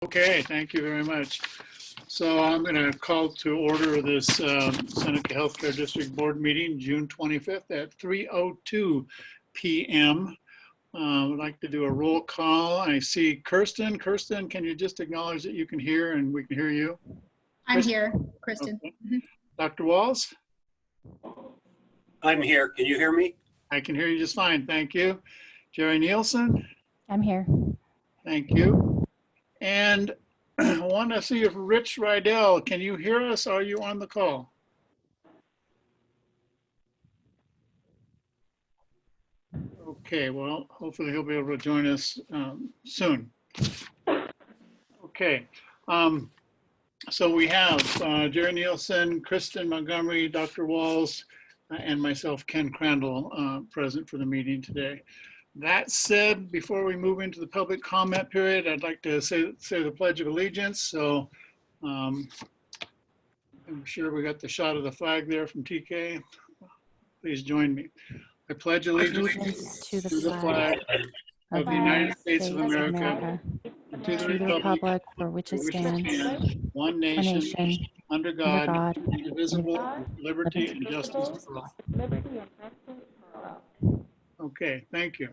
Okay, thank you very much. So I'm going to call to order this Seneca Healthcare District Board meeting, June 25th at 3:02 p.m. I'd like to do a roll call. I see Kirsten. Kirsten, can you just acknowledge that you can hear and we can hear you? I'm here, Kristen. Okay. Dr. Walls? I'm here. Can you hear me? I can hear you just fine. Thank you. Jerry Nielsen? I'm here. Thank you. And I want to see if Rich Rydell, can you hear us? Are you on the call? Okay, well, hopefully he'll be able to join us soon. Okay, so we have Jerry Nielsen, Kristen Montgomery, Dr. Walls, and myself, Ken Crandall, present for the meeting today. That said, before we move into the public comment period, I'd like to say the Pledge of Allegiance. So I'm sure we got the shot of the flag there from TK. Please join me. I pledge allegiance to the flag of the United States of America and to the republic for which it stands, one nation, under God, indivisible, with liberty and justice for all. Okay, thank you.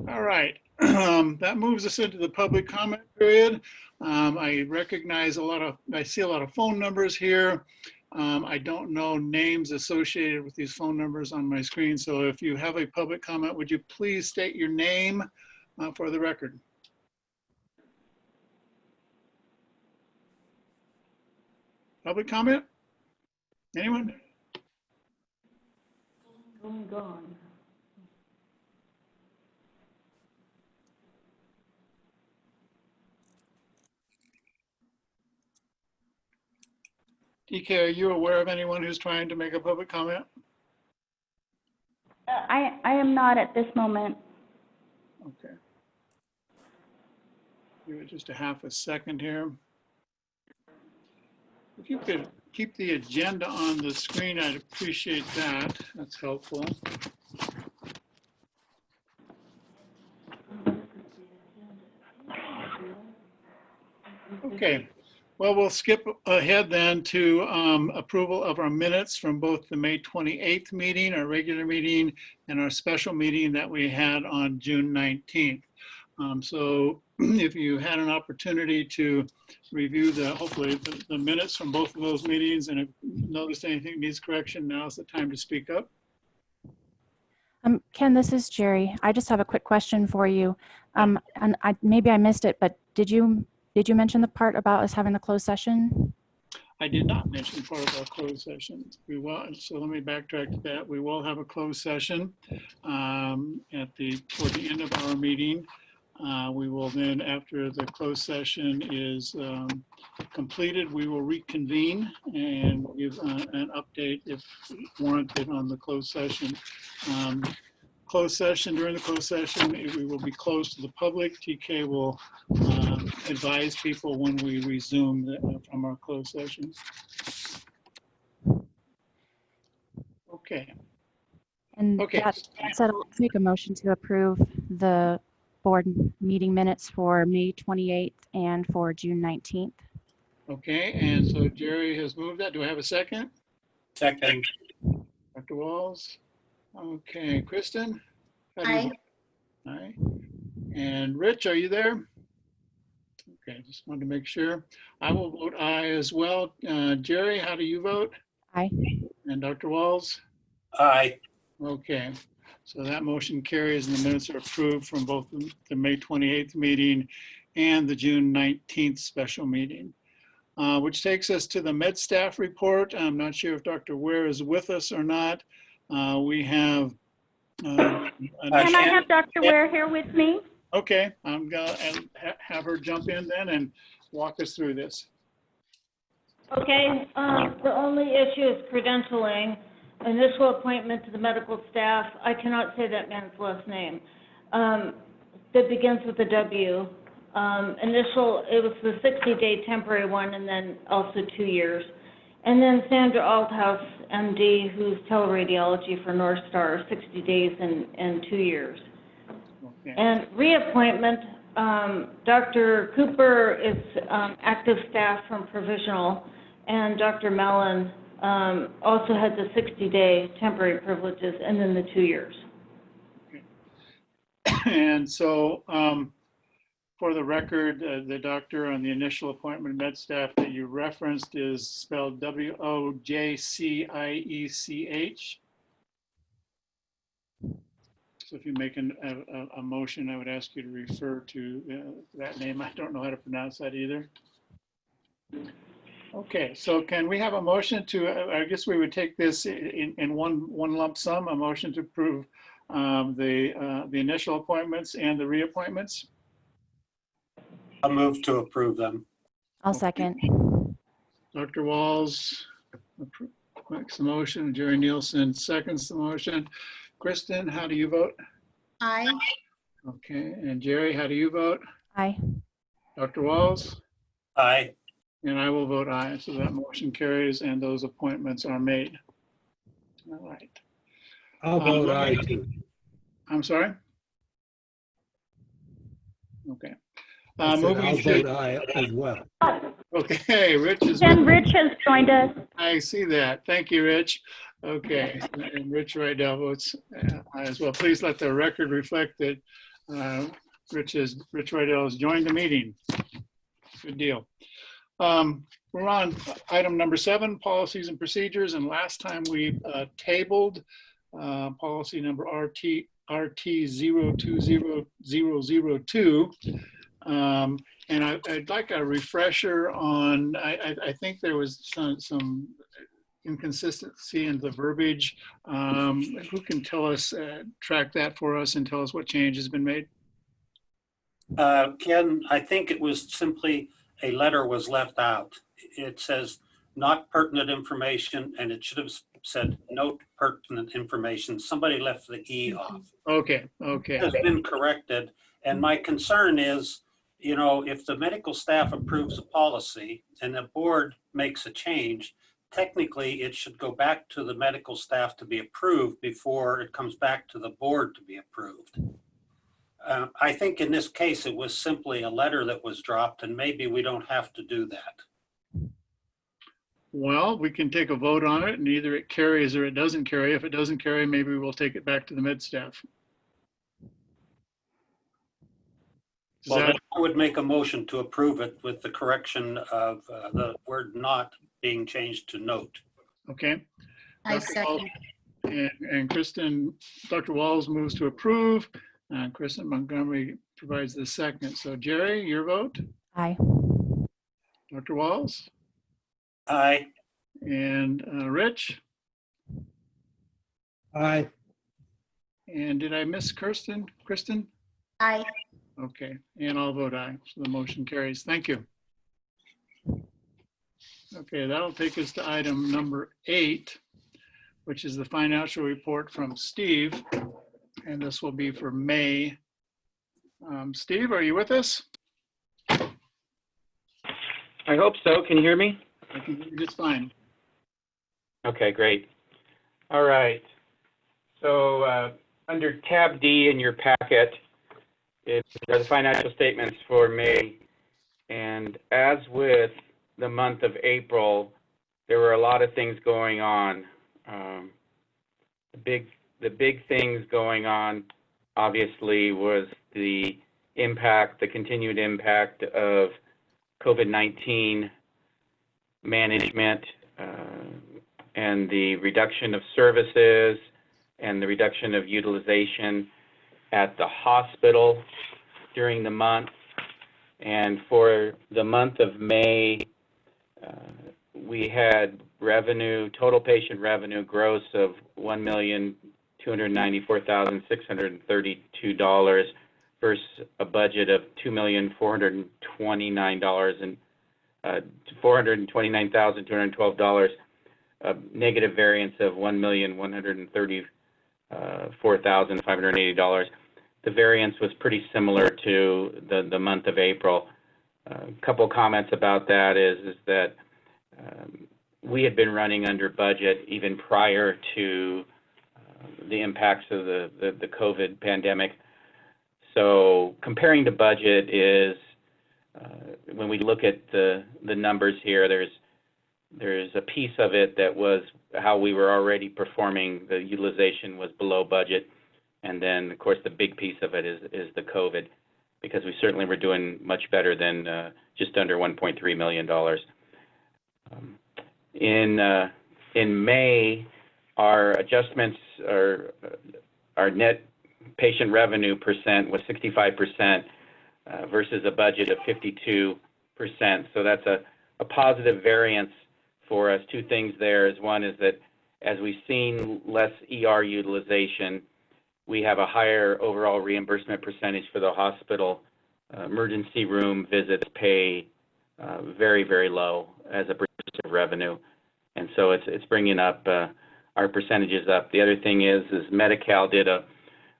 All right, that moves us into the public comment period. I recognize I see a lot of phone numbers here. I don't know names associated with these phone numbers on my screen. So if you have a public comment, would you please state your name for the record? Public comment? Anyone? Gone. DK, are you aware of anyone who's trying to make a public comment? I am not at this moment. Okay. Give it just a half a second here. If you could keep the agenda on the screen, I'd appreciate that. That's helpful. Okay. Well, we'll skip ahead then to approval of our minutes from both the May 28th meeting, our regular meeting, and our special meeting that we had on June 19th. So if you had an opportunity to review hopefully the minutes from both of those meetings, and if you noticed anything needs correction, now's the time to speak up. Ken, this is Jerry. I just have a quick question for you. And maybe I missed it, but did you mention the part about us having the closed session? I did not mention part of our closed session. So let me backtrack to that. We will have a closed session toward the end of our meeting. We will then, after the closed session is completed, we will reconvene and give an update if warranted on the closed session. During the closed session, we will be closed to the public. TK will advise people when we resume from our closed session. Okay. And okay. That said, I'll make a motion to approve the board meeting minutes for May 28th and for June 19th. Okay, and so Jerry has moved that. Do I have a second? Second. Dr. Walls? Okay, Kristen? Aye. Aye. And Rich, are you there? Okay, just wanted to make sure. I will vote aye as well. Jerry, how do you vote? Aye. And Dr. Walls? Aye. Okay, so that motion carries and the minutes are approved from both the May 28th meeting and the June 19th special meeting. Which takes us to the med staff report. I'm not sure if Dr. Ware is with us or not. We have. Can I have Dr. Ware here with me? Okay, I'm gonna have her jump in then and walk us through this. Okay, the only issue is credentialing, initial appointment to the medical staff. I cannot say that man's last name. That begins with a W. It was the 60-day temporary one and then also 2 years. And then Sandra Althouse, MD, who's teleradiology for North Star, 60 days and 2 years. Okay. And reappointment Dr. Cooper is active staff from provisional, and Dr. Mellon also had the 60-day temporary privileges and then the 2 years. And so, for the record, the doctor on the initial appointment med staff that you referenced is spelled W-O-J-C-I-E-C-H. So if you make a motion, I would ask you to refer to that name. I don't know how to pronounce that either. Okay, so can we have a motion to, I guess we would take this in one lump sum, a motion to approve the initial appointments and the reappointments? I'll move to approve them. I'll second. Dr. Walls makes the motion. Jerry Nielsen seconds the motion. Kristen, how do you vote? Aye. Okay, and Jerry, how do you vote? Aye. Dr. Walls? Aye. And I will vote aye, so that motion carries and those appointments are made. All right. I'll vote aye too. I'm sorry? Okay. I said Moving I'll to, vote aye as well. okay, Rich is, And Rich has joined us. I see that. Thank you, Rich. Okay, and Rich Rydell votes aye as well. Please let the record reflect that Rich Rydell has joined the meeting. Good deal. We're on item number 7, policies and procedures. And last time we tabled policy number RT020002. And I'd like a refresher on, I think there was some inconsistency in the verbiage. Who can tell us, track that for us and tell us what change has been made? Ken, I think it was simply a letter was left out. It says not pertinent information, and it should have said note pertinent information. Somebody left the E off. Okay, It okay. has been corrected. And my concern is, you know, if the medical staff approves a policy and the board makes a change, technically it should go back to the medical staff to be approved before it comes back to the board to be approved. I think in this case, it was simply a letter that was dropped, and maybe we don't have to do that. Well, we can take a vote on it and either it carries or it doesn't carry. If it doesn't carry, maybe we'll take it back to the med staff. Is Well, that- then I would make a motion to approve it with the correction of the word not being changed to note. okay? I Dr. Walls second. And Kristen, Dr. Walls moves to approve. And Kristen Montgomery provides the second. So Jerry, your vote? Aye. Dr. Walls? Aye. And Rich? Aye. And did I miss Kristen? Kristen? Aye. Okay, and I'll vote aye. So the motion carries. Thank you. Okay, that'll take us to item number 8, which is the financial report from Steve. And this will be for May. Steve, are you with us? I hope so. Can you hear me? I can hear you just fine. Okay, great. All right. So under tab D in your packet, are the financial statements for May. And as with the month of April, there were a lot of things going on. The big things going on, obviously, was the continued impact of COVID-19 management and the reduction of services and the reduction of utilization at the hospital during the month. And for the month of May, we had total patient revenue gross of $1,294,632 versus a budget of $429,212, a negative variance of $1,134,580. The variance was pretty similar to the month of April. A couple comments about that is that we had been running under budget even prior to the impacts of the COVID pandemic. So comparing to budget is, when we look at the numbers here, there's a piece of it that was how we were already performing. The utilization was below budget. And then, of course, the big piece of it is the COVID, because we certainly were doing much better than just under $1.3 million. In May, our adjustments, our net patient revenue percent was 65% versus a budget of 52%. So that's a positive variance for us. Two things there is, one is that as we've seen less ER utilization, we have a higher overall reimbursement percentage for the hospital. Emergency room visits pay very, very low as a percentage of revenue. And so it's bringing up our percentages up. The other thing is Medi-Cal did a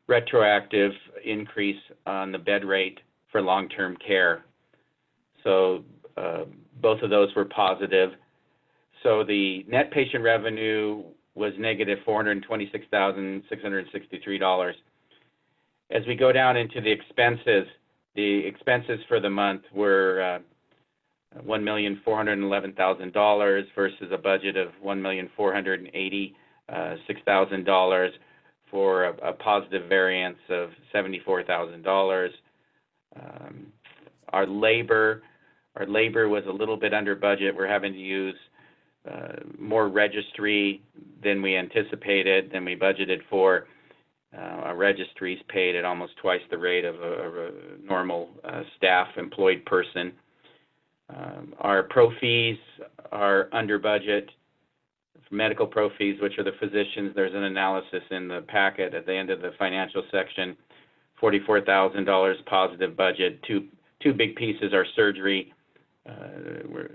retroactive increase on the bed rate for long-term care. So both of those were positive. So the net patient revenue was negative $426,663. As we go down into the expenses for the month were $1,411,000 versus a budget of $1,486,000 for a positive variance of $74,000. Our labor was a little bit under budget. We're having to use more registry than we anticipated, than we budgeted for. Our registries paid at almost twice the rate of a normal staff employed person. Our pro fees are under budget. Medical pro fees, which are the physicians, there's an analysis in the packet at the end of the financial section. $44,000 positive budget. Two big pieces are surgery.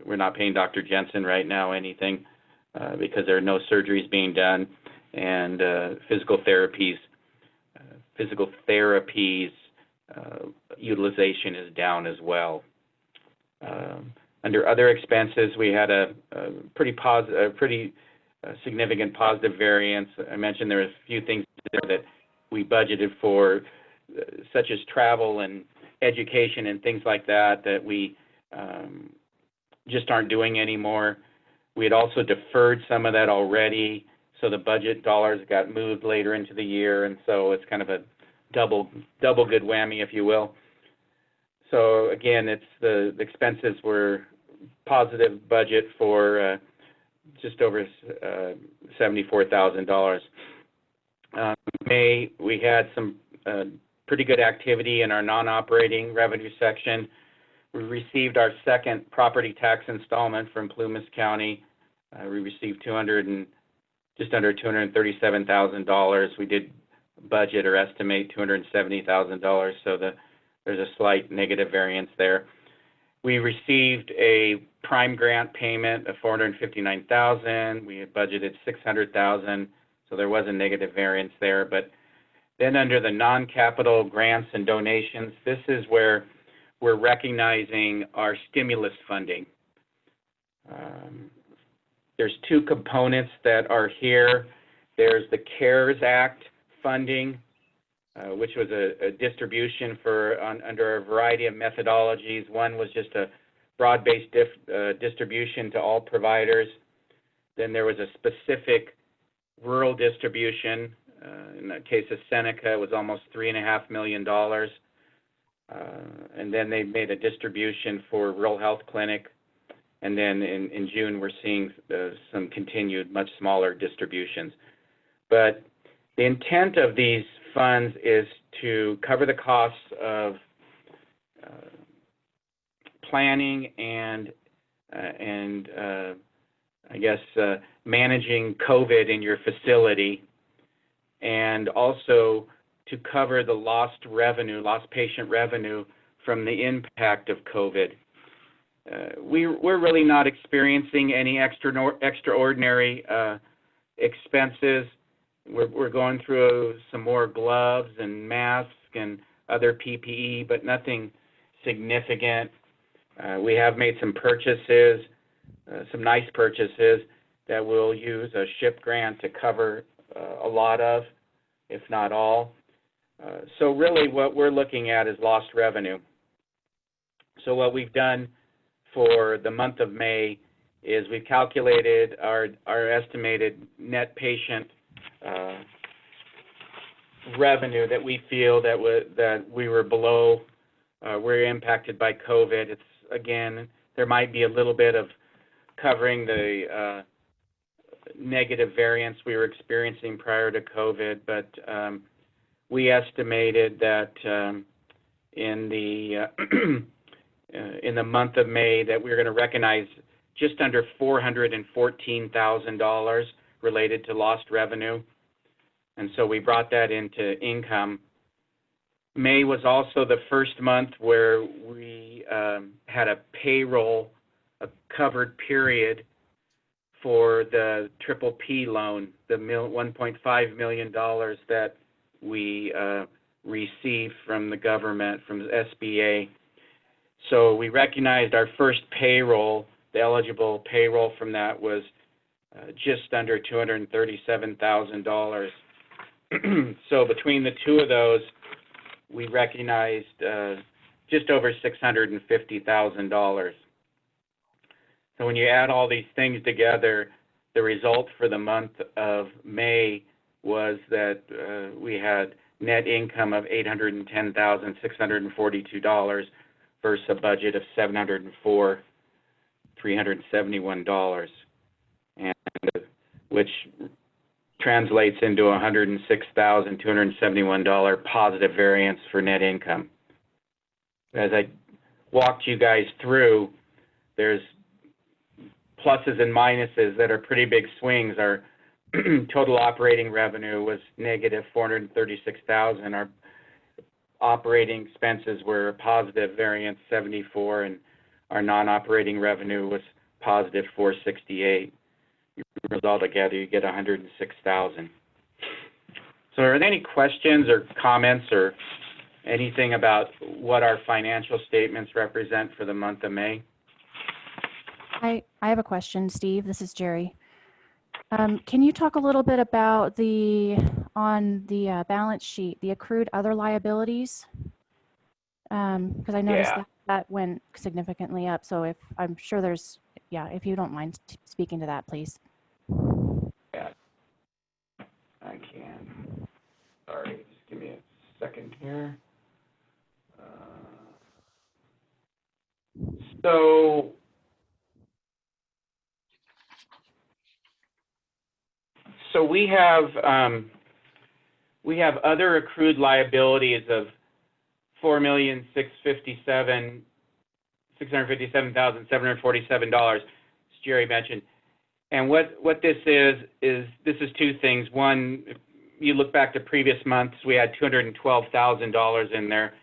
We're not paying Dr. Jensen right now anything because there are no surgeries being done, and physical therapies utilization is down as well. Under other expenses, we had a pretty significant positive variance. I mentioned there were a few things there that we budgeted for, such as travel and education and things like that we just aren't doing anymore. We had also deferred some of that already, so the budget dollars got moved later into the year, and so it's kind of a double good whammy, if you will. So again, it's the expenses were positive budget for just over $74,000. May, we had some pretty good activity in our non-operating revenue section. We received our second property tax installment from Plumas County. We received just under $237,000. We did budget or estimate $270,000, so there's a slight negative variance there. We received a prime grant payment of $459,000. We had budgeted $600,000, so there was a negative variance there. But then under the non-capital grants and donations, this is where we're recognizing our stimulus funding. There's two components that are here. There's the CARES Act funding, which was a distribution under a variety of methodologies. One was just a broad-based distribution to all providers. Then there was a specific rural distribution. In the case of Seneca, it was almost $3.5 million. And then they made a distribution for rural health clinic. And then in June, we're seeing some continued much smaller distributions. But the intent of these funds is to cover the costs of planning and I guess managing COVID in your facility, and also to cover the lost patient revenue from the impact of COVID. We're really not experiencing any extraordinary expenses. We're going through some more gloves and masks and other PPE, but nothing significant. We have made some purchases, some nice purchases that we'll use a SHIP grant to cover a lot of, if not all. So really what we're looking at is lost revenue. So what we've done for the month of May is we've calculated our estimated net patient revenue that we feel that we were below, we're impacted by COVID. It's, again, there might be a little bit of covering the negative variance we were experiencing prior to COVID, but we estimated that in the month of May that we were going to recognize just under $414,000 related to lost revenue. And so we brought that into income. May was also the first month where we had a payroll, a covered period for the PPP loan, the $1.5 million that we received from the government, from the SBA. So we recognized our first payroll, the eligible payroll from that was just under $237,000. So between the two of those, we recognized just over $650,000. So when you add all these things together, the result for the month of May was that we had net income of $810,642 versus a budget of $704,371, and which translates into $106,271 positive variance for net income. As I walked you guys through, there's pluses and minuses that are pretty big swings. Our total operating revenue was negative $436,000. Our operating expenses were a positive variance 74, and our non-operating revenue was positive 468. You put it all together, you get 106,000. So are there any questions or comments or anything about what our financial statements represent for the month of May? I have a question, Steve. This is Jerry. Can you talk a little bit about on the balance sheet, the accrued other liabilities? Because I noticed that went significantly up. So I'm sure there's, if you don't mind speaking to that, please. Yeah, I can. Sorry, just give me a second here. So we have other accrued liabilities of $4,657,747, as Jerry mentioned. And what this is two things. One, if you look back to previous months, we had $212,000 in there.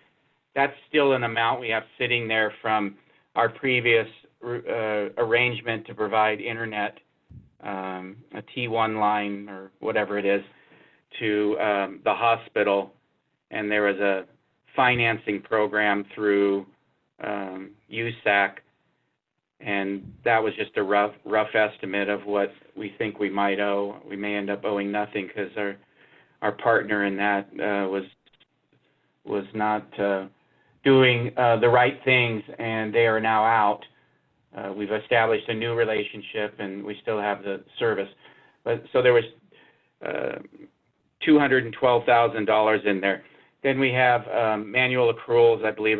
That's still an amount we have sitting there from our previous arrangement to provide internet, a T1 line or whatever it is, to the hospital. And there was a financing program through USAC, and that was just a rough estimate of what we think we might owe. We may end up owing nothing because our partner in that was not doing the right things, and they are now out. We've established a new relationship, and we still have the service. But so there was $212,000 in there. Then we have manual accruals, I believe.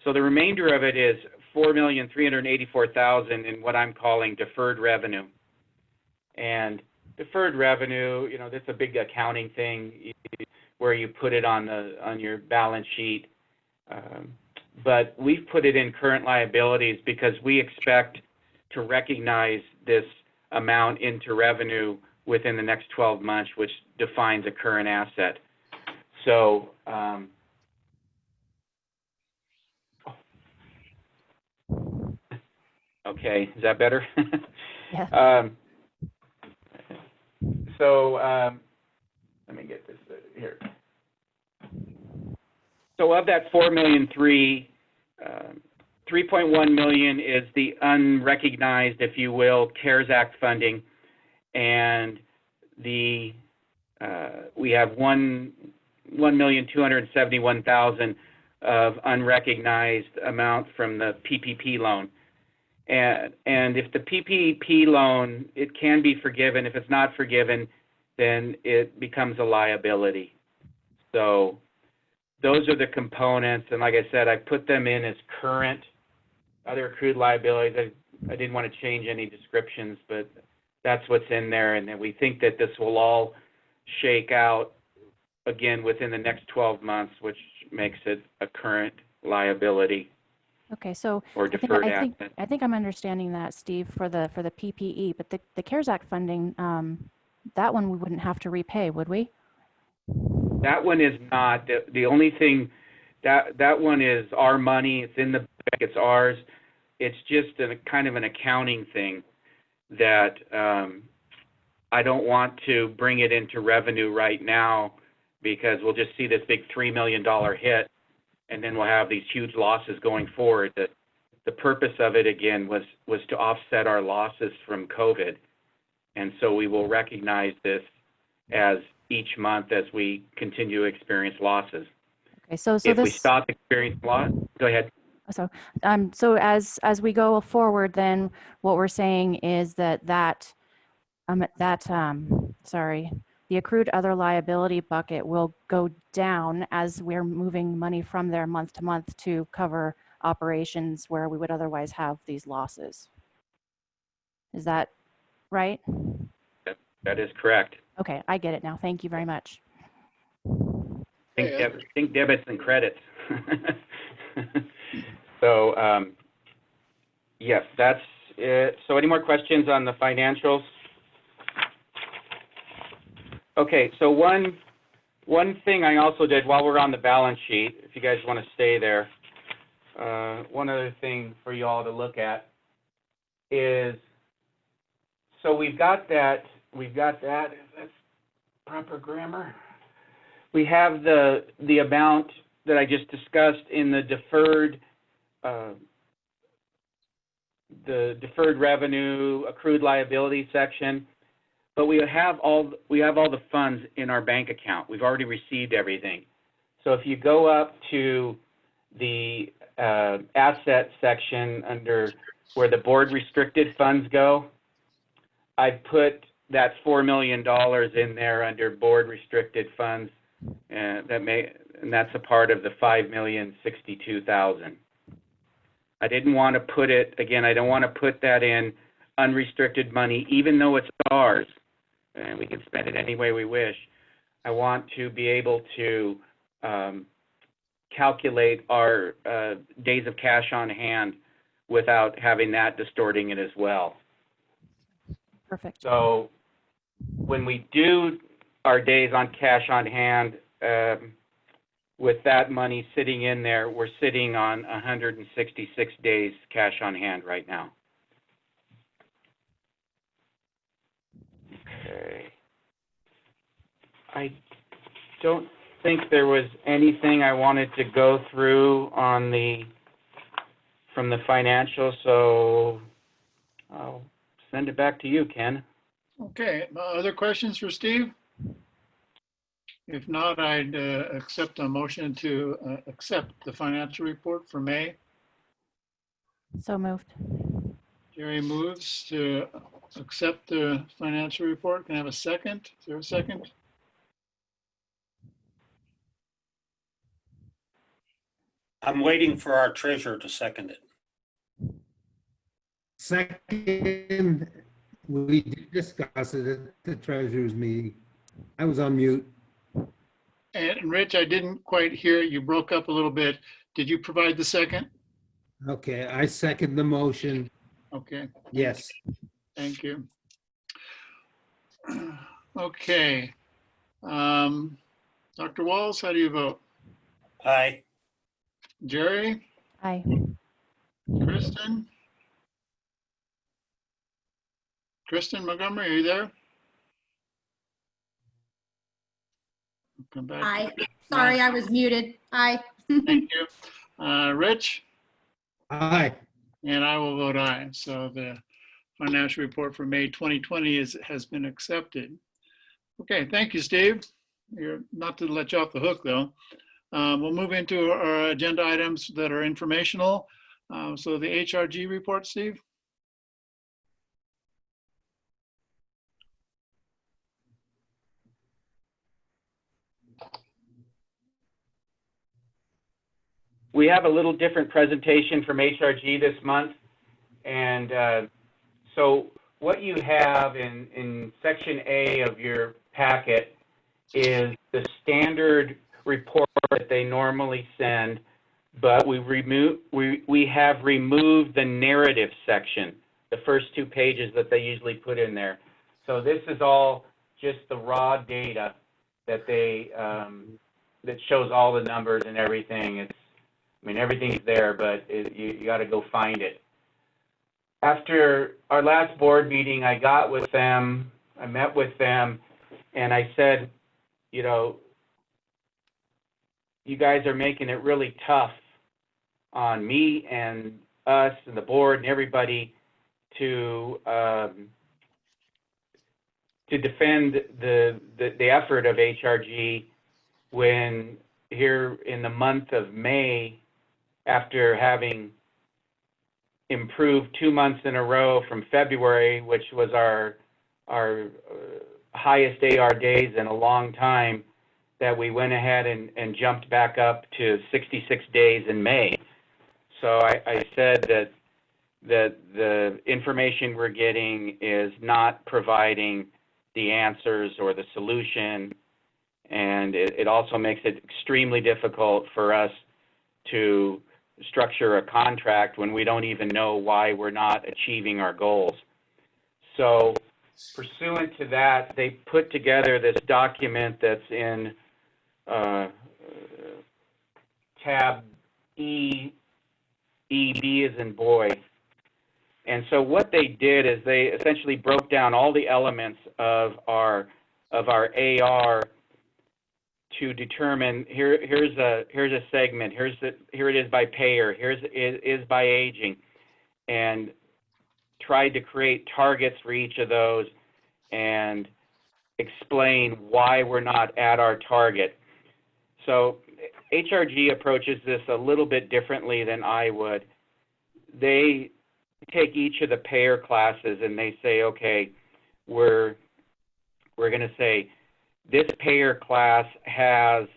So the remainder of it is $4,384,000 in what I'm calling deferred revenue. And deferred revenue, that's a big accounting thing where you put it on your balance sheet. But we've put it in current liabilities because we expect to recognize this amount into revenue within the next 12 months, which defines a current asset. So okay, is that better? Yeah. Let me get this here. So of that $3.1 million is the unrecognized, if you will, CARES Act funding, and the we have 1,271,000 of unrecognized amount from the PPP loan. And if the PPP loan, it can be forgiven. If it's not forgiven, then it becomes a liability. So those are the components. And like I said, I put them in as current other accrued liabilities. I didn't want to change any descriptions, but that's what's in there. And then we think that this will all shake out again within the next 12 months, which makes it a current liability. Okay, so or deferred asset. I think I'm understanding that, Steve, for the PPE, but the CARES Act funding, that one we wouldn't have to repay, would we? That one is not. The only thing, that one is our money. It's in the bank. It's ours. It's just a kind of an accounting thing that I don't want to bring it into revenue right now, because we'll just see this big $3 million hit, and then we'll have these huge losses going forward. The purpose of it, again, was to offset our losses from COVID. And so we will recognize this as each month as we continue to experience losses. Okay, so if we stop experiencing loss, go ahead. So as we go forward, then what we're saying is that the accrued other liability bucket will go down as we're moving money from there month to month to cover operations where we would otherwise have these losses. Is that right? That is correct. Okay, I get it now. Thank you very much. Think debits and credits. So, yes, that's it. So any more questions on the financials? Okay, so one thing I also did while we're on the balance sheet, if you guys want to stay there, one other thing for you all to look at is, so we've got that, if that's proper grammar. We have the amount that I just discussed in the deferred revenue, accrued liability section. But we have all the funds in our bank account. We've already received everything. So if you go up to the asset section under where the board restricted funds go, I've put that $4 million in there under board restricted funds, and that's a part of the $5,062,000. I didn't want to put it again. I don't want to put that in unrestricted money, even though it's ours. And we can spend it any way we wish. I want to be able to calculate our days of cash on hand without having that distorting it as well. Perfect. So when we do our days on cash on hand, with that money sitting in there, we're sitting on 166 days cash on hand right now. Okay. I don't think there was anything I wanted to go through on from the financials, so I'll send it back to you, Ken. Okay, other questions for Steve? If not, I'd accept a motion to accept the financial report for May. So moved. Jerry moves to accept the financial report. Can I have a second? Is there a second? I'm waiting for our treasurer to second it. Second, we did discuss it at the treasurer's meeting. I was on mute. And Rich, I didn't quite hear. You broke up a little bit. Did you provide the second? Okay, I second the motion. Okay. Yes. Thank you. Okay. Dr. Walls, how do you vote? Aye. Jerry? Aye. Kristen? Kristen Montgomery, are you there? Come back. Aye. Sorry, I was muted. Aye. Thank you. Rich? Aye. And I will vote aye. So the financial report for May 2020 has been accepted. Okay, thank you, Steve. You're not to let you off the hook, though. We'll move into our agenda items that are informational. So the HRG report, Steve? We have a little different presentation from HRG this month. And so what you have in section A of your packet is the standard report that they normally send, but we have removed the narrative section, the first 2 pages that they usually put in there. So this is all just the raw data that they that shows all the numbers and everything. I mean, everything's there, but you got to go find it. After our last board meeting, I met with them, and I said, you know, you guys are making it really tough on me and us and the board and everybody to defend the effort of HRG when here in the month of May, after having improved 2 months in a row from February, which was our highest AR days in a long time, that we went ahead and jumped back up to 66 days in May. So I said that the information we're getting is not providing the answers or the solution, and it also makes it extremely difficult for us to structure a contract when we don't even know why we're not achieving our goals. So pursuant to that, they put together this document that's in tab E, B as in boy. And so what they did is they essentially broke down all the elements of our AR to determine here's a segment, here it is by payer, here it is by aging, and tried to create targets for each of those and explain why we're not at our target. So HRG approaches this a little bit differently than I would. They take each of the payer classes and they say, okay, we're going to say this payer class has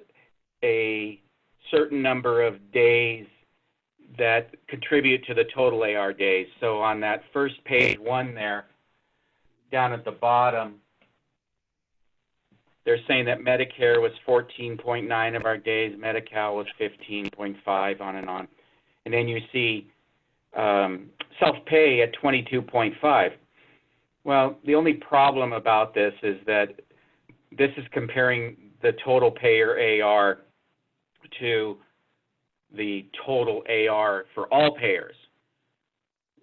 a certain number of days that contribute to the total AR days. So on that first page 1 there, down at the bottom, they're saying that Medicare was 14.9 of our days, Medi-Cal was 15.5, on and on. And then you see self-pay at 22.5. Well, the only problem about this is that this is comparing the total payer AR to the total AR for all payers.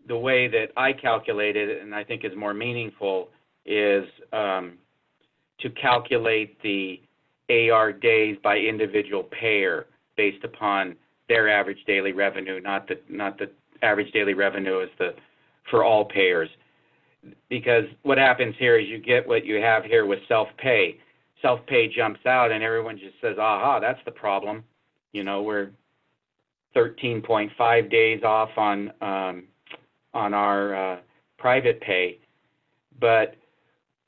The way that I calculate it, and I think is more meaningful, is to calculate the AR days by individual payer based upon their average daily revenue, not the average daily revenue is for all payers. Because what happens here is you get what you have here with self-pay. Self-pay jumps out and everyone just says, aha, that's the problem. You know, we're 13.5 days off on our private pay. But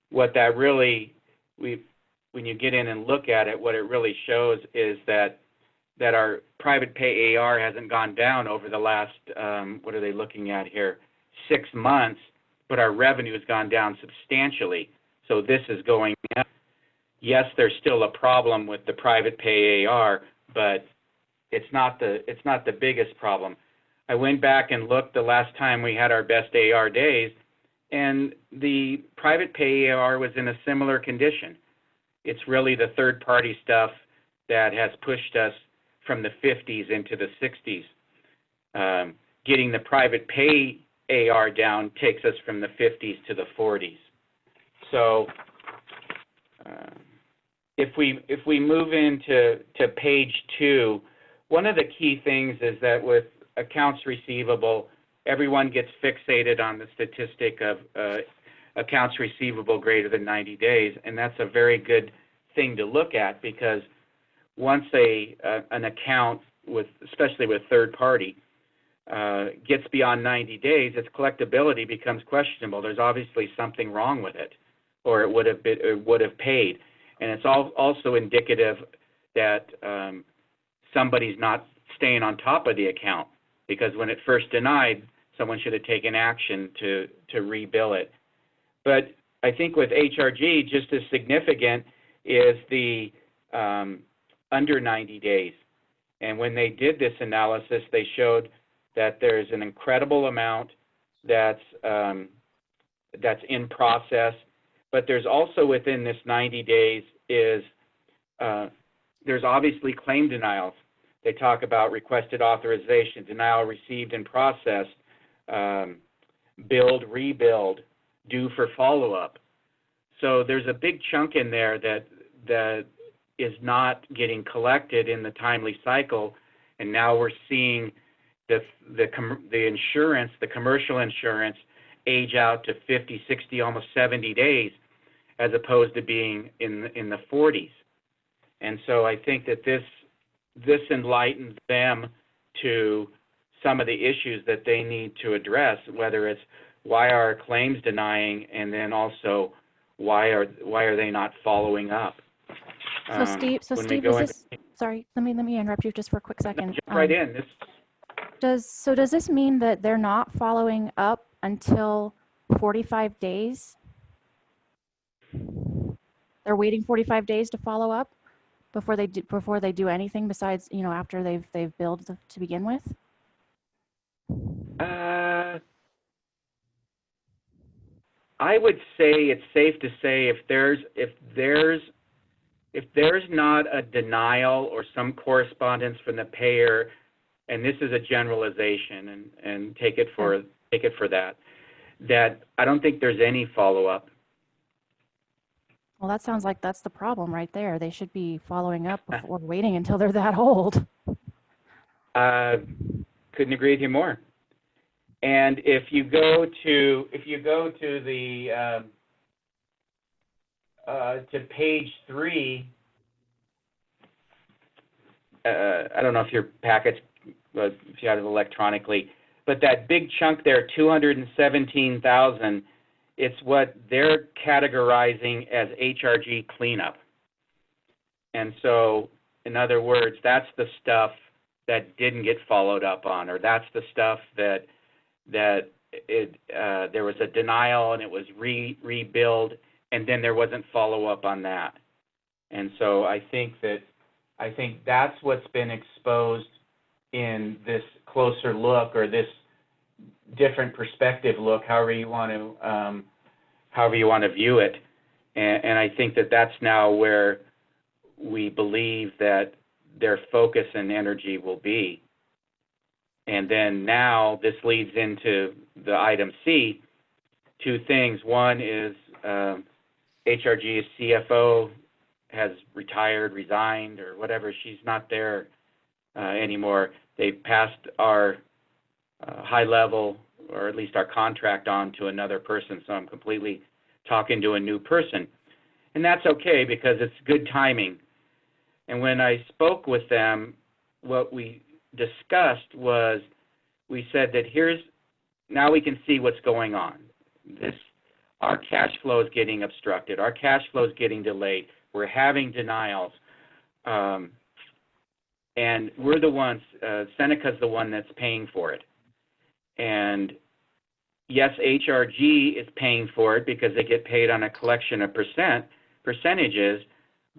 what that really, when you get in and look at it, what it really shows is that our private pay AR hasn't gone down over the last, what are they looking at here, 6 months, but our revenue has gone down substantially. So this is going up. Yes, there's still a problem with the private pay AR, but it's not the biggest problem. I went back and looked the last time we had our best AR days, and the private pay AR was in a similar condition. It's really the third-party stuff that has pushed us from the 50s into the 60s. Getting the private pay AR down takes us from the 50s to the 40s. So if we move into page 2, one of the key things is that with accounts receivable, everyone gets fixated on the statistic of accounts receivable greater than 90 days. And that's a very good thing to look at, because once an account, especially with third party, gets beyond 90 days, its collectability becomes questionable. There's obviously something wrong with it, or it would have paid. And it's also indicative that somebody's not staying on top of the account, because when it first denied, someone should have taken action to rebill it. But I think with HRG, just as significant is the under 90 days. And when they did this analysis, they showed that there's an incredible amount that's in process, but there's also within this 90 days there's obviously claim denials. They talk about requested authorization, denial received and processed, billed, rebilled, due for follow-up. So there's a big chunk in there that is not getting collected in the timely cycle, and now we're seeing the insurance, the commercial insurance, age out to 50, 60, almost 70 days, as opposed to being in the 40s. And so I think that this enlightens them to some of the issues that they need to address, whether it's why are claims denying, and then also why are they not following up. So Steve, sorry, let me interrupt you just for a quick second. Jump right in. Does this mean that they're not following up until 45 days? They're waiting 45 days to follow up before they do anything besides, after they've billed to begin with? I would say it's safe to say if there's not a denial or some correspondence from the payer, and this is a generalization, and take it for that I don't think there's any follow-up. Well, that sounds like that's the problem right there. They should be following up before waiting until they're that old. Couldn't agree with you more. And if you go to the to page 3, I don't know if your packets, if you have it electronically, but that big chunk there, 217,000, it's what they're categorizing as HRG cleanup. And so, in other words, that's the stuff that didn't get followed up on, or that's the stuff that there was a denial and it was rebilled, and then there wasn't follow-up on that. And so I think that's what's been exposed in this closer look, or this different perspective look, however you want to view it. And I think that's now where we believe that their focus and energy will be. And then now this leads into the item C, 2 things. One is HRG's CFO has retired, resigned, or whatever. She's not there anymore. They passed our high level, or at least our contract, on to another person, so I'm completely talking to a new person. And that's okay, because it's good timing. And when I spoke with them, what we discussed was, we said that now we can see what's going on. Our cash flow is getting obstructed. Our cash flow is getting delayed. We're having denials. And we're the ones, Seneca's the one that's paying for it. And yes, HRG is paying for it because they get paid on a collection of percentages,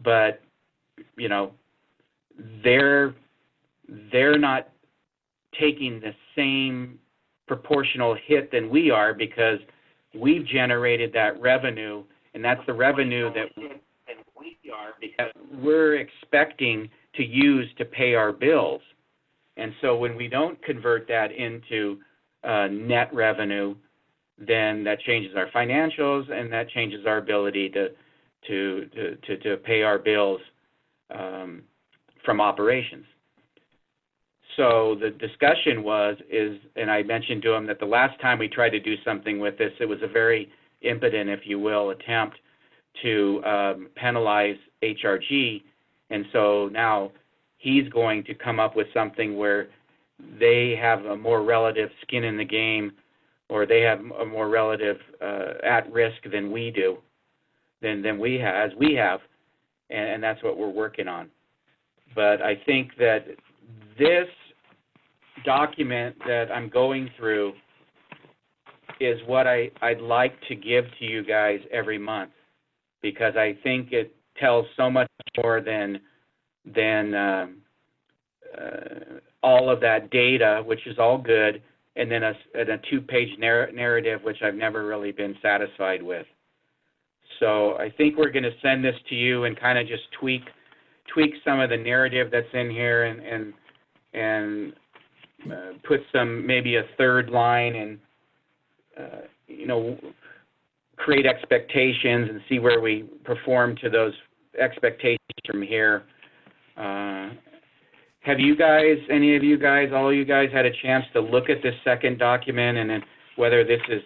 but they're not taking the same proportional hit than we are, because we've generated that revenue, and that's the revenue that we're expecting to use to pay our bills. And so when we don't convert that into net revenue, then that changes our financials, and that changes our ability to pay our bills from operations. So the discussion and I mentioned to him that the last time we tried to do something with this, it was a very impotent, if you will, attempt to penalize HRG. And so now he's going to come up with something where they have a more relative skin in the game, or they have a more relative at risk than we do, than we have, as we have, and that's what we're working on. But I think that this document that I'm going through is what I'd like to give to you guys every month, because I think it tells so much more than all of that data, which is all good, and then a two-page narrative, which I've never really been satisfied with. So I think we're going to send this to you and kind of just tweak some of the narrative that's in here, and put some, maybe a third line, and create expectations and see where we perform to those expectations from here. Have you guys, any of you guys, all of you guys, had a chance to look at this second document, and then whether this is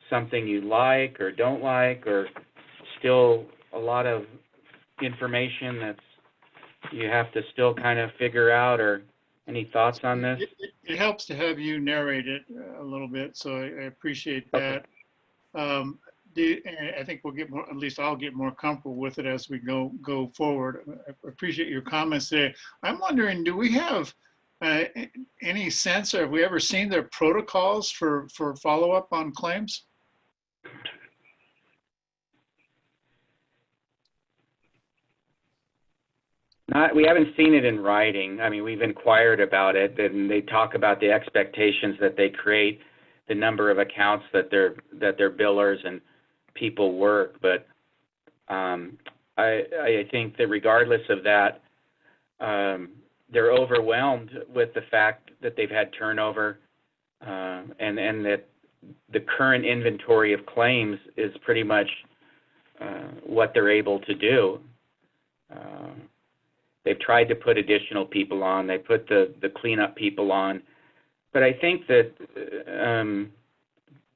something you like or don't like, or still a lot of information that's you have to still kind of figure out, or any thoughts on this? It helps to have you narrate it a little bit, so I appreciate that. I think we'll get more, at least I'll get more comfortable with it as we go forward. I appreciate your comments today. I'm wondering, do we have any sense, or have we ever seen their protocols for follow-up on claims? We haven't seen it in writing. I mean, we've inquired about it, and they talk about the expectations that they create, the number of accounts that their billers and people work. But I think that regardless of that, they're overwhelmed with the fact that they've had turnover, and that the current inventory of claims is pretty much what they're able to do. They've tried to put additional people on. They put the cleanup people on. But I think that,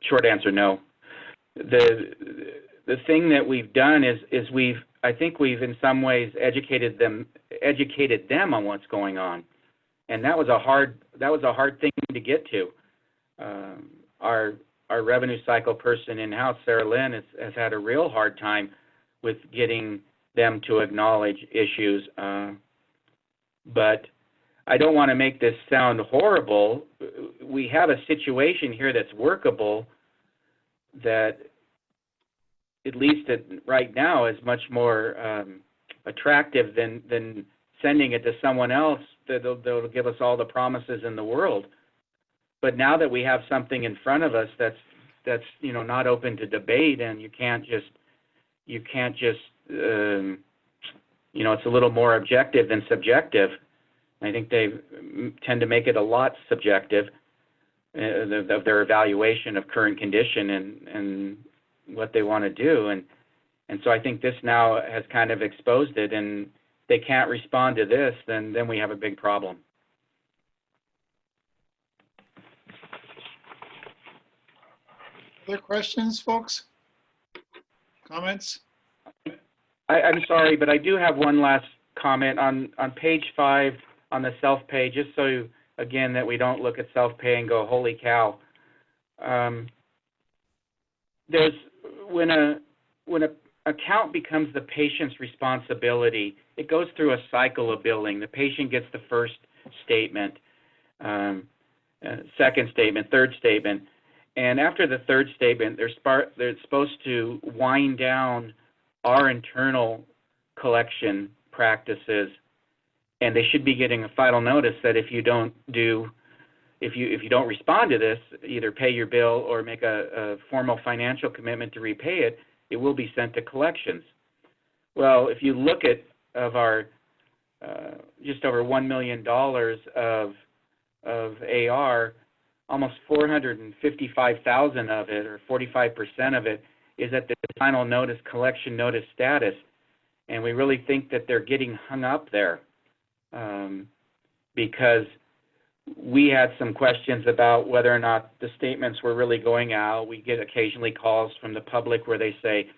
short answer, no. The thing that we've done is I think we've in some ways educated them on what's going on. And that was a hard thing to get to. Our revenue cycle person in-house, Sarah Lynn, has had a real hard time with getting them to acknowledge issues. But I don't want to make this sound horrible. We have a situation here that's workable, that at least right now is much more attractive than sending it to someone else that'll give us all the promises in the world. But now that we have something in front of us that's not open to debate, and you can't just it's a little more objective than subjective. I think they tend to make it a lot subjective of their evaluation of current condition and what they want to do. And so I think this now has kind of exposed it, and they can't respond to this, then we have a big problem. Other questions, folks? Comments? I'm sorry, but I do have one last comment on page 5 on the self-pay, just so, again, that we don't look at self-pay and go, holy cow. When an account becomes the patient's responsibility, it goes through a cycle of billing. The patient gets the first statement, second statement, third statement, and after the third statement, they're supposed to wind down our internal collection practices, and they should be getting a final notice that if you don't respond to this, either pay your bill or make a formal financial commitment to repay it, it will be sent to collections. Well, if you look at our just over $1 million of AR, almost 455,000 of it, or 45% of it, is at the final notice, collection notice status. And we really think that they're getting hung up there, because we had some questions about whether or not the statements were really going out. We get occasionally calls from the public where they say,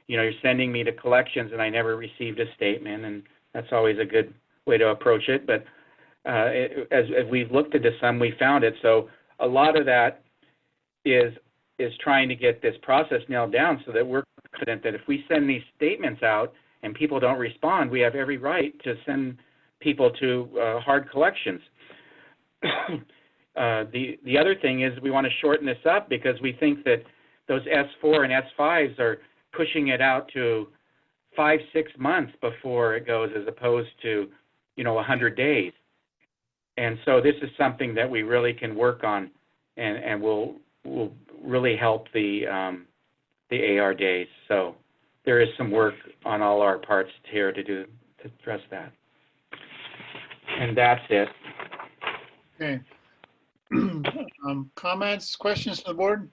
you know, you're sending me to collections and I never received a statement, and that's always a good way to approach it. But as we've looked into some, we found it. So a lot of that is trying to get this process nailed down so that we're confident that if we send these statements out and people don't respond, we have every right to send people to hard collections. The other thing is we want to shorten this up because we think that those S4 and S5s are pushing it out to 5-6 months before it goes, as opposed to, you know, 100 days. And so this is something that we really can work on, and will really help the AR days. So there is some work on all our parts here to address that. And that's it. Okay. Comments, questions from the board?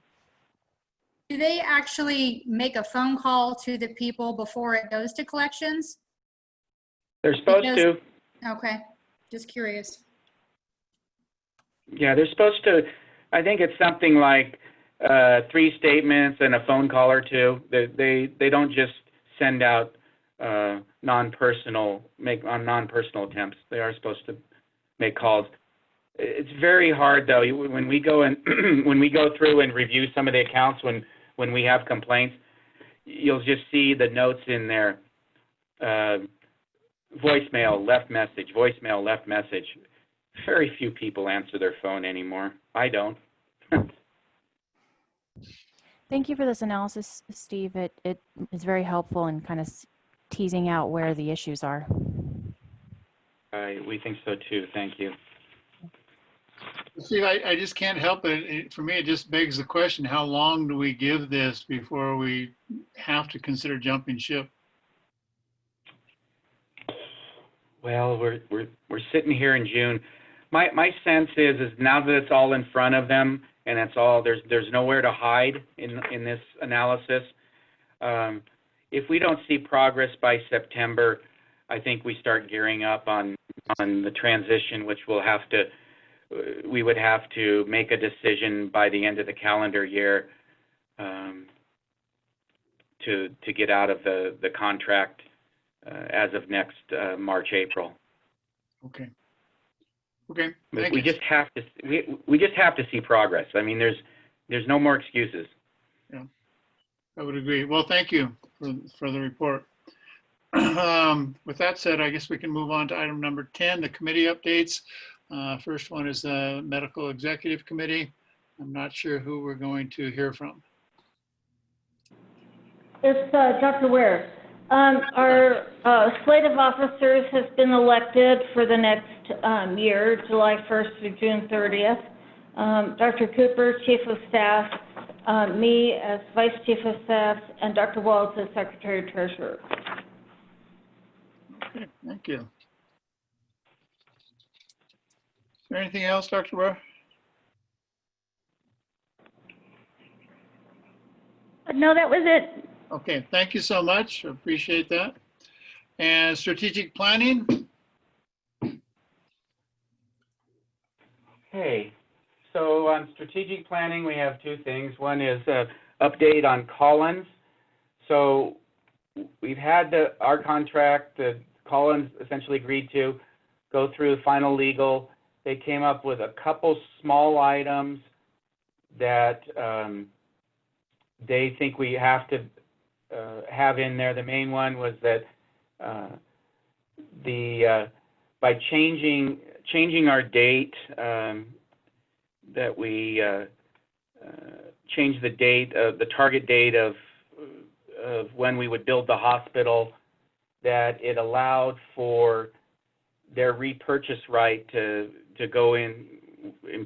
Do they actually make a phone call to the people before it goes to collections? They're supposed to. Okay, just curious. Yeah, they're supposed to. I think it's something like 3 statements and a phone call or 2. They don't just send out non-personal attempts. They are supposed to make calls. It's very hard though when we go and when we go through and review some of the accounts when we have complaints. You'll just see the notes in there. Voicemail, left message, voicemail, left message. Very few people answer their phone anymore. I don't. Thank you for this analysis, Steve. It is very helpful in kind of teasing out where the issues are. We think so too. Thank you. Steve, I just can't help it. For me, it just begs the question, how long do we give this before we have to consider jumping ship? Well, we're sitting here in June. My sense is now that it's all in front of them and it's all there's nowhere to hide in this analysis. If we don't see progress by September, I think we start gearing up on the transition, which we would have to make a decision by the end of the calendar year to get out of the contract as of next March, April. Okay. Okay. But Thank we you. just have to we just have to see progress. I mean, there's no more excuses. Yeah, I would agree. Well, thank you for the report. With that said, I guess we can move on to item number 10, the committee updates. First one is the Medical Executive Committee. I'm not sure who we're going to hear from. It's Dr. Ware. Our slate of officers has been elected for the next year, July 1st through June 30th. Dr. Cooper, Chief of Staff, me as Vice Chief of Staff, and Dr. Walls as Secretary Treasurer. Okay, thank you. Is there anything else, Dr. Ware? No, that was it. Okay, thank you so much. Appreciate that. And strategic planning? Okay, so on strategic planning, we have 2 things. One is update on Collins. So we've had our contract that Collins essentially agreed to go through the final legal. They came up with a couple small items that they think we have to have in there. The main one was that by changing our date, that we change the date of the target date of when we would build the hospital, that it allowed for their repurchase right to go in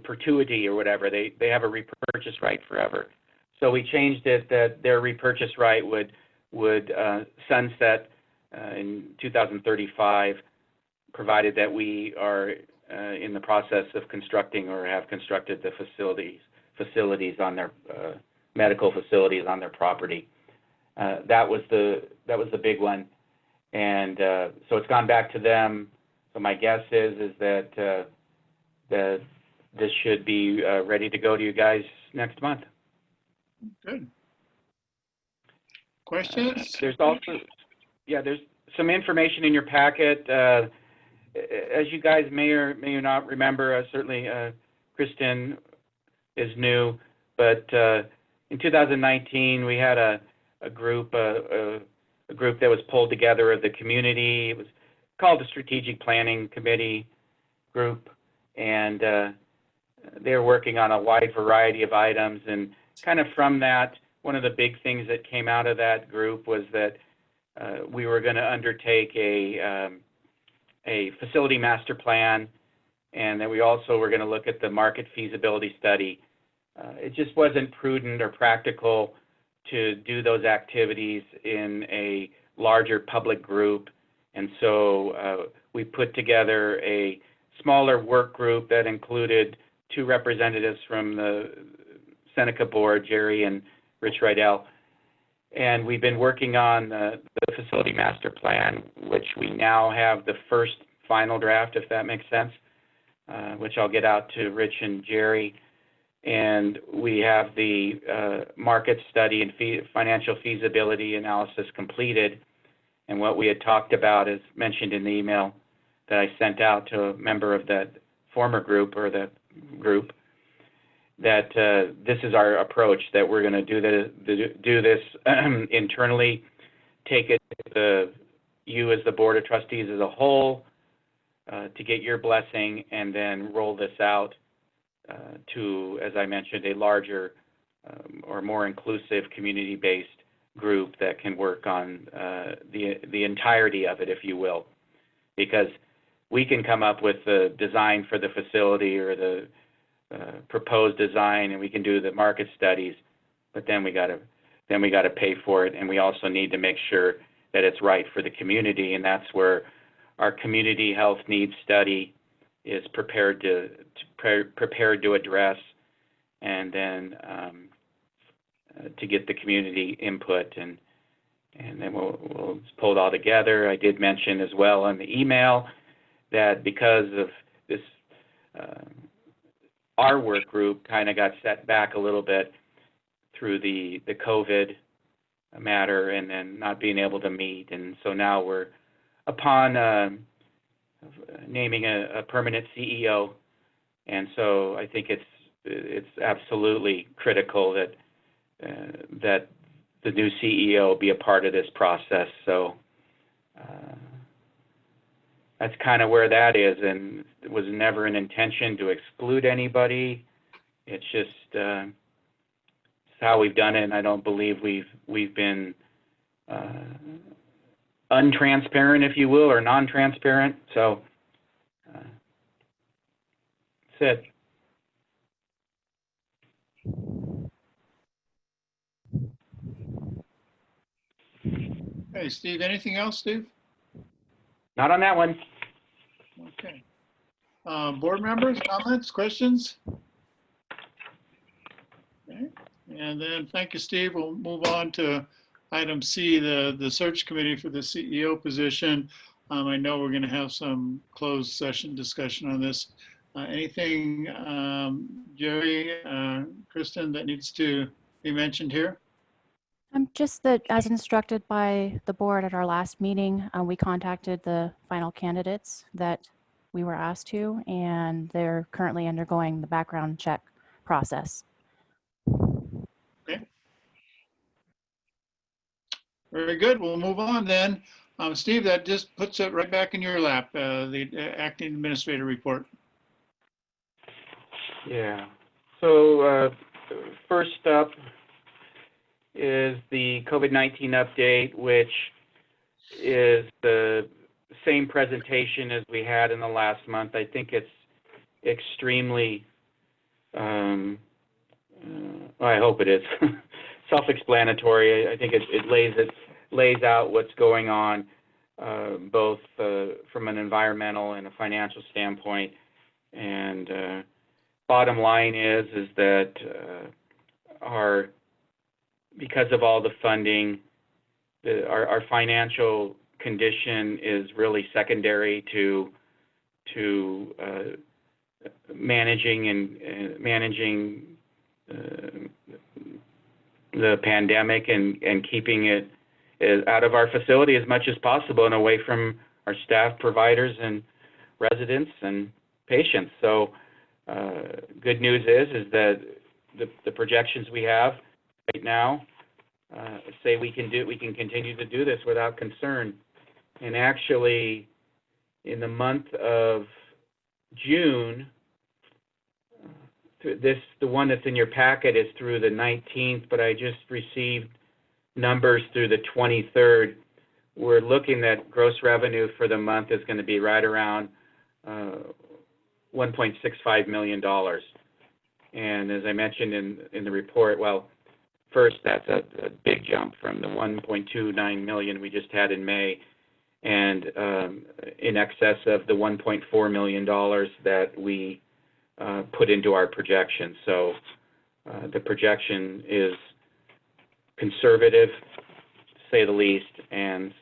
perpetuity or whatever. They have a repurchase right forever. So we changed it that their repurchase right would sunset in 2035, provided that we are in the process of constructing or have constructed the facilities on their medical facilities on their property. That was the big one, and so it's gone back to them. So my guess is that this should be ready to go to you guys next month. Good. Questions? There's also, there's some information in your packet. As you guys may or may not remember, certainly Kristen is new, but in 2019 we had a group that was pulled together of the community. It was called the Strategic Planning Committee group, and they were working on a wide variety of items. And kind of from that, one of the big things that came out of that group was that we were going to undertake a facility master plan, and that we also were going to look at the market feasibility study. It just wasn't prudent or practical to do those activities in a larger public group, and so we put together a smaller work group that included 2 representatives from the Seneca board, Jerry and Rich Rydell, and we've been working on the facility master plan, which we now have the first final draft, if that makes sense, which I'll get out to Rich and Jerry. And we have the market study and financial feasibility analysis completed. And what we had talked about is mentioned in the email that I sent out to a member of that former group, or the group, that this is our approach, that we're going to do this internally, take it to you as the Board of Trustees as a whole to get your blessing, and then roll this out to, as I mentioned, a larger or more inclusive community-based group that can work on the entirety of it, if you will. Because we can come up with the design for the facility or the proposed design, and we can do the market studies, but then we got to pay for it, and we also need to make sure that it's right for the community, and that's where our community health needs study is prepared to address, and then to get the community input, and then we'll pull it all together. I did mention as well on the email that because of this, our work group kind of got set back a little bit through the COVID matter, and then not being able to meet, and so now we're upon naming a permanent CEO, and so I think it's absolutely critical that that the new CEO be a part of this process. So that's kind of where that is, and it was never an intention to exclude anybody. It's just it's how we've done it, and I don't believe we've been untransparent, if you will, or non-transparent. So that's it. Hey, Steve, anything else, Steve? Not on that one. Okay. Board members, comments, questions? Okay. And then, thank you, Steve. We'll move on to item C, the search committee for the CEO position. I know we're going to have some closed session discussion on this. Anything, Jerry, Kristen, that needs to be mentioned here? Just that, as instructed by the board at our last meeting, we contacted the final candidates that we were asked to, and they're currently undergoing the background check process. Okay. Very good. We'll move on then. Steve, that just puts it right back in your lap, the acting administrator report. Yeah. So first up is the COVID-19 update, which is the same presentation as we had in the last month. I think it's extremely, well, I hope it is, self-explanatory. I think it lays out what's going on, both from an environmental and a financial standpoint. And bottom line is that because of all the funding, our financial condition is really secondary to managing and managing the pandemic and keeping it out of our facility as much as possible and away from our staff, providers, and residents and patients. So good news is that the projections we have right now say we can continue to do this without concern. And actually, in the month of June, the one that's in your packet is through the 19th, but I just received numbers through the 23rd. We're looking at gross revenue for the month is going to be right around $1.65 million. And as I mentioned in the report, well, first, that's a big jump from the 1.29 million we just had in May, and in excess of the $1.4 million that we put into our projection. So the projection is conservative, to say the least, and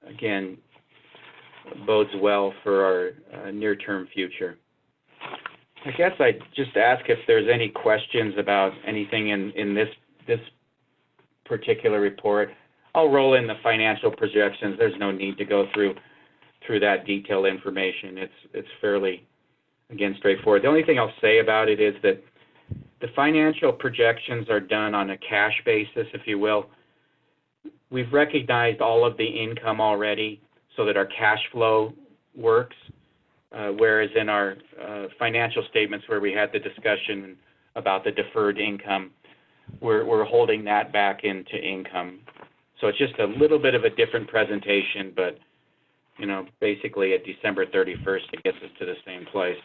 again, bodes well for our near-term future. I guess I'd just ask if there's any questions about anything in this particular report. I'll roll in the financial projections. There's no need to go through that detailed information. It's fairly, again, straightforward. The only thing I'll say about it is that the financial projections are done on a cash basis, if you will. We've recognized all of the income already so that our cash flow works, whereas in our financial statements where we had the discussion about the deferred income, we're holding that back into income. So it's just a little bit of a different presentation, but you know, basically at December 31st, it gets us to the same place.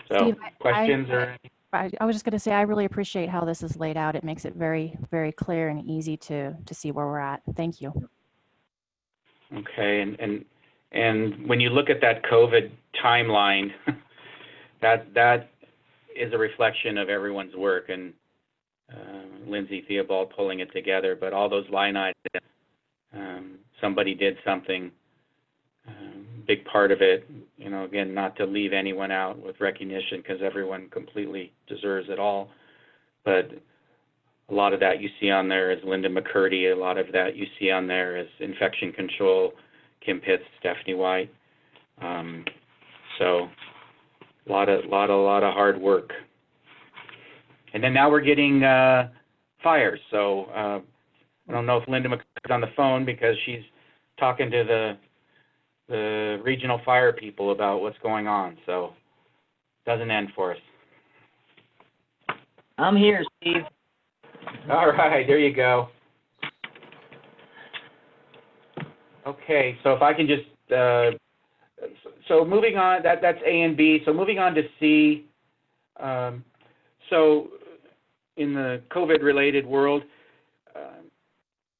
So Steve, questions or? I was just going to say, I really appreciate how this is laid out. It makes it very, very clear and easy to see where we're at. Thank you. Okay, and when you look at that COVID timeline, that is a reflection of everyone's work, and Lindsay Theobald pulling it together. But all those line items, somebody did something, big part of it. You know, again, not to leave anyone out with recognition because everyone completely deserves it all. But a lot of that you see on there is Linda McCurdy. A lot of that you see on there is infection control, Kim Pitts, Stephanie White. So a lot of hard work. And then now we're getting fires. So I don't know if Linda McCurdy's on the phone because she's talking to the regional fire people about what's going on. So it doesn't end for us. I'm here, Steve. All right, there you go. Okay, so if I can just, so moving on, that's A and B. So moving on to C. So in the COVID-related world,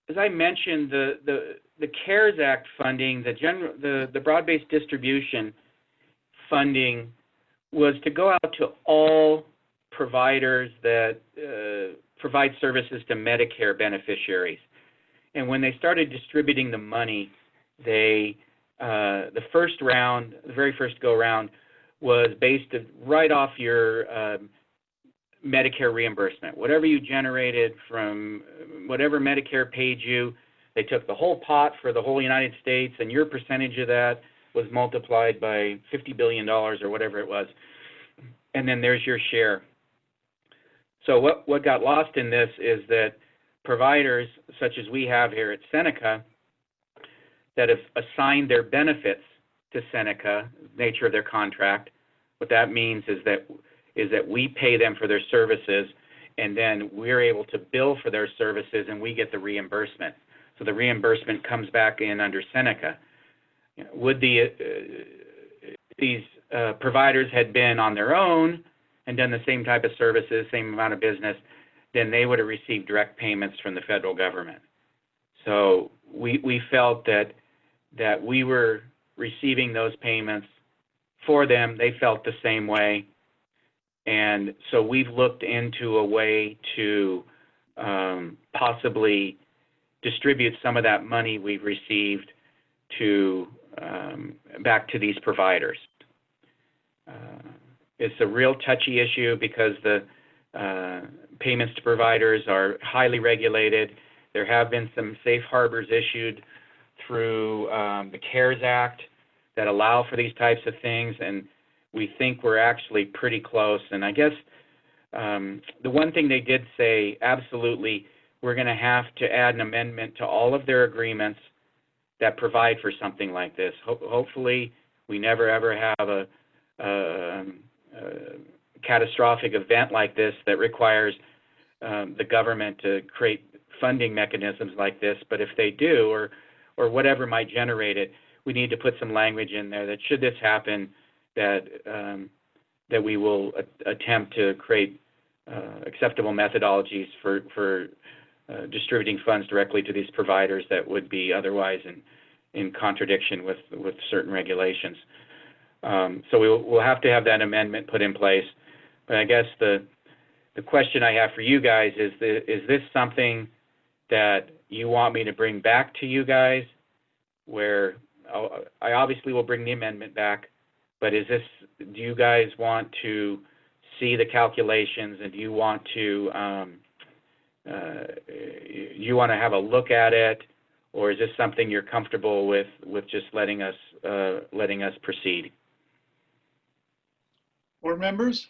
as I mentioned, the CARES Act funding, the broad-based distribution funding was to go out to all providers that provide services to Medicare beneficiaries. And when they started distributing the money, the first round, the very first go-round, was based right off your Medicare reimbursement. Whatever you generated from whatever Medicare paid you, they took the whole pot for the whole United States, and your percentage of that was multiplied by $50 billion or whatever it was. And then there's your share. So what got lost in this is that providers, such as we have here at Seneca, that have assigned their benefits to Seneca, nature of their contract, what that means is that we pay them for their services, and then we're able to bill for their services, and we get the reimbursement. So the reimbursement comes back in under Seneca. Would these providers had been on their own and done the same type of services, same amount of business, then they would have received direct payments from the federal government. So we felt that we were receiving those payments for them. They felt the same way. And so we've looked into a way to possibly distribute some of that money we've received to back to these providers. It's a real touchy issue because the payments to providers are highly regulated. There have been some safe harbors issued through the CARES Act that allow for these types of things, and we think we're actually pretty close. And I guess the one thing they did say, absolutely, we're going to have to add an amendment to all of their agreements that provide for something like this. Hopefully, we never ever have a catastrophic event like this that requires the government to create funding mechanisms like this. But if they do, or whatever might generate it, we need to put some language in there that should this happen, that that we will attempt to create acceptable methodologies for distributing funds directly to these providers that would be otherwise in contradiction with certain regulations. So we'll have to have that amendment put in place. But I guess the question I have for you guys is this something that you want me to bring back to you guys, where I obviously will bring the amendment back, but do you guys want to see the calculations, and do you want to have a look at it, or is this something you're comfortable with just letting us proceed? Board members?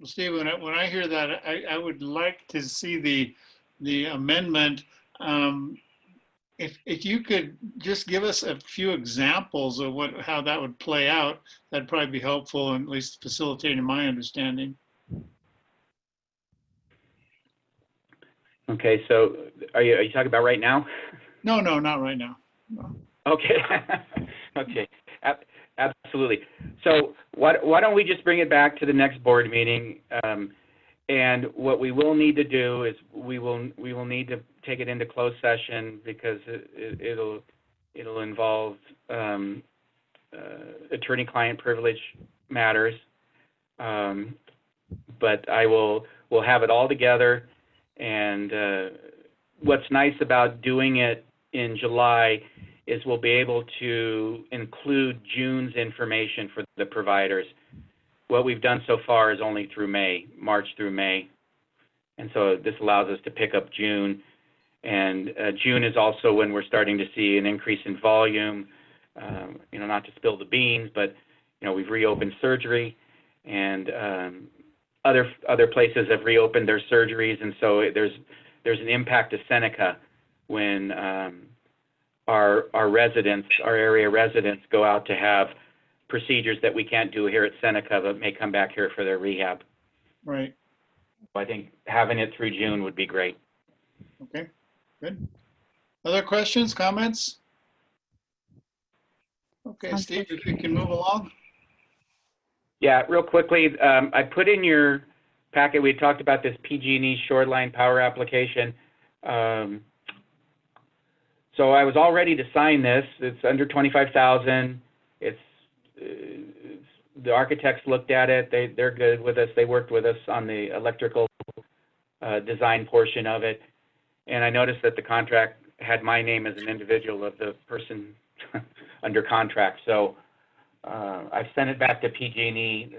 Well, Steve, when I hear that, I would like to see the amendment. If you could just give us a few examples of how that would play out, that'd probably be helpful, and at least facilitating my understanding. Okay, so are you talking about right now? No, not right now. No. Okay. Okay. Absolutely. So why don't we just bring it back to the next board meeting? And what we will need to do is we will need to take it into closed session, because it'll involve attorney-client privilege matters. But we'll have it all together. And what's nice about doing it in July is we'll be able to include June's information for the providers. What we've done so far is only through March through May. And so this allows us to pick up June. And June is also when we're starting to see an increase in volume. Not to spill the beans, but we've reopened surgery, and other places have reopened their surgeries, and so there's an impact to Seneca when our area residents go out to have procedures that we can't do here at Seneca but may come back here for their rehab. Right. I think having it through June would be great. Okay, good. Other questions, comments? Okay, Steve, if you can move along. Yeah, real quickly, I put in your packet, we talked about this PG&E Shoreline Power application. So I was all ready to sign this. It's under $25,000. The architects looked at it. They're good with us. They worked with us on the electrical design portion of it. And I noticed that the contract had my name as an individual of the person under contract. So I've sent it back to PG&E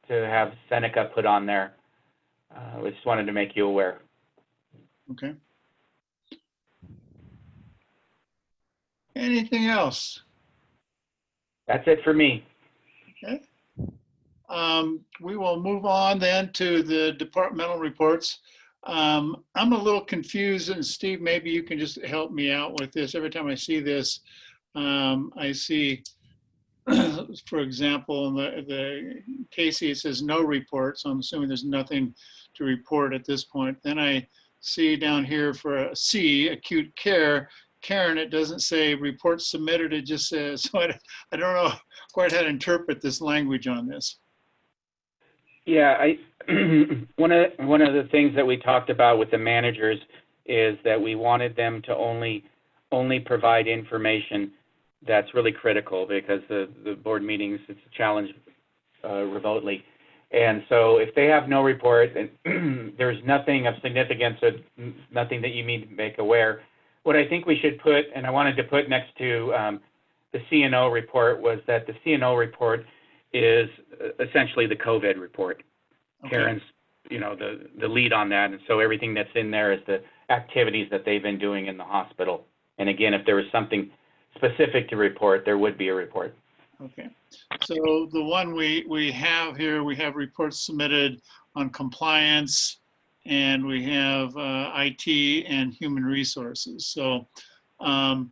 to have Seneca put on there. I just wanted to make you aware. Okay. Anything else? That's it for me. Okay. We will move on then to the departmental reports. I'm a little confused, and Steve, maybe you can just help me out with this. Every time I see this, I see, for example, in the Casey, it says no report, so I'm assuming there's nothing to report at this point. Then I see down here for a C, acute care, Karen, it doesn't say report submitted, it just says, so I don't know quite how to interpret this language on this. Yeah, one of the things that we talked about with the managers is that we wanted them to only provide information that's really critical, because the board meetings, it's a challenge remotely. And so if they have no report, then there's nothing of significance, or nothing that you need to make aware. What I think we should put, and I wanted to put next to the CNO report, was that the CNO report is essentially the COVID report. Okay. Karen's, the lead on that, and so everything that's in there is the activities that they've been doing in the hospital. And again, if there was something specific to report, there would be a report. Okay, so the one we have here, we have reports submitted on compliance, and we have IT and human resources. So I'm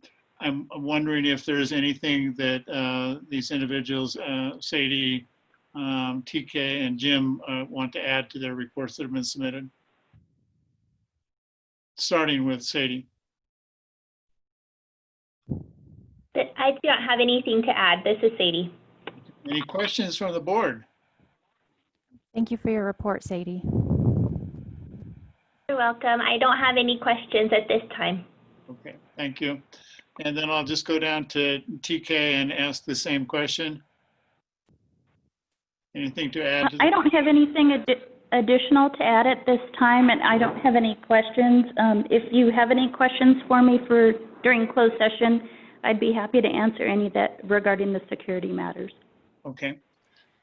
wondering if there's anything that these individuals, Sadie, TK, and Jim, want to add to their reports that have been submitted. Starting with Sadie. I do not have anything to add. This is Sadie. Any questions from the board? Thank you for your report, Sadie. You're welcome. I don't have any questions at this time. Okay, thank you. And then I'll just go down to TK and ask the same question. Anything to add? I don't have anything additional to add at this time, and I don't have any questions. If you have any questions for me during closed session, I'd be happy to answer any that regarding the security matters. Okay,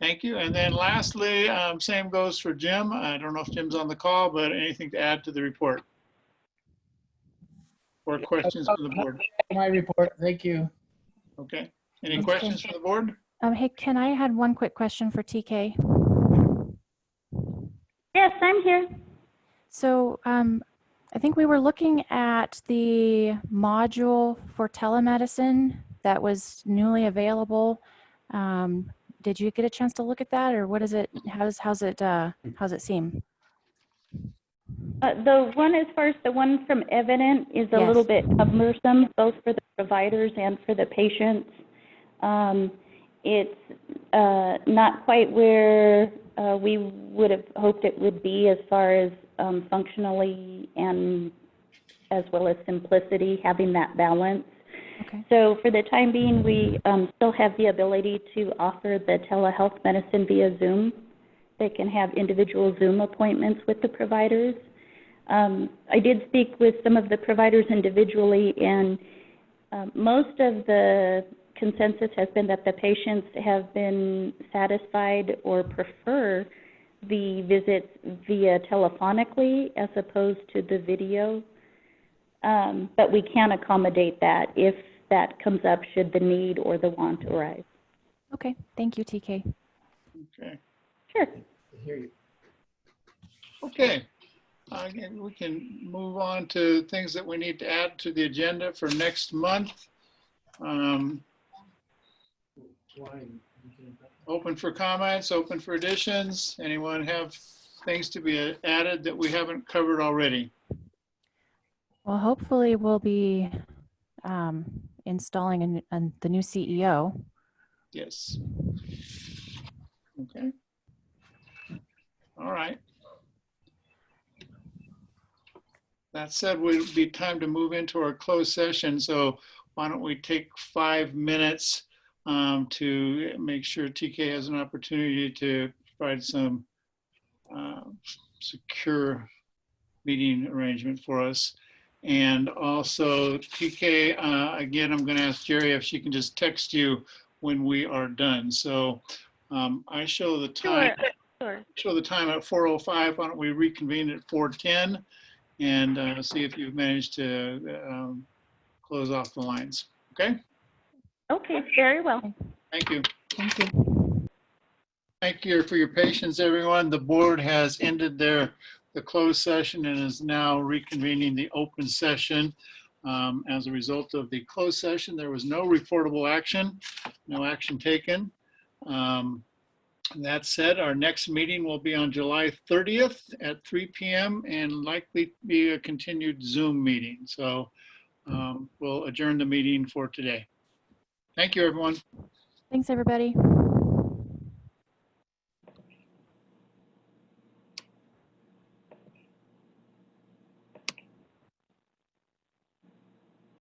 thank you. And then lastly, same goes for Jim. I don't know if Jim's on the call, but anything to add to the report? Or questions for the board? My report, thank you. Okay, any questions for the board? Hey, can I add one quick question for TK? Yes, I'm here. So I think we were looking at the module for telemedicine that was newly available. Did you get a chance to look at that, or what is it? How's it seem? The one, as far as the one from Evident, is a Yes. little bit cumbersome, both for the providers and for the patients. It's not quite where we would have hoped it would be as far as functionally and as well as simplicity, having that balance. Okay. So for the time being, we still have the ability to offer the telehealth medicine via Zoom. They can have individual Zoom appointments with the providers. I did speak with some of the providers individually, and most of the consensus has been that the patients have been satisfied or prefer the visits via telephonically as opposed to the video. But we can accommodate that if that comes up should the need or the want arise. Okay, thank you, TK. Okay. Sure. I hear you. Okay, again, we can move on to things that we need to add to the agenda for next month. Open for comments, open for additions. Anyone have things to be added that we haven't covered already? Well, hopefully we'll be installing the new CEO. Yes. Okay. All right. That said, it would be time to move into our closed session. So why don't we take 5 minutes to make sure TK has an opportunity to provide some secure meeting arrangement for us. And also TK, again, I'm going to ask Jerry if she can just text you when we are done. So I show the time. Sure. Show the time at 4:05. Why don't we reconvene at 4:10 and see if you've managed to close off the lines. Okay. Okay, very well. Thank you. Thank you. Thank you for your patience, everyone. The board has ended the closed session and is now reconvening the open session. As a result of the closed session, there was no reportable action, no action taken. That said, our next meeting will be on July 30th at 3 p.m. and likely be a continued Zoom meeting. So we'll adjourn the meeting for today. Thank you, everyone. Thanks, everybody.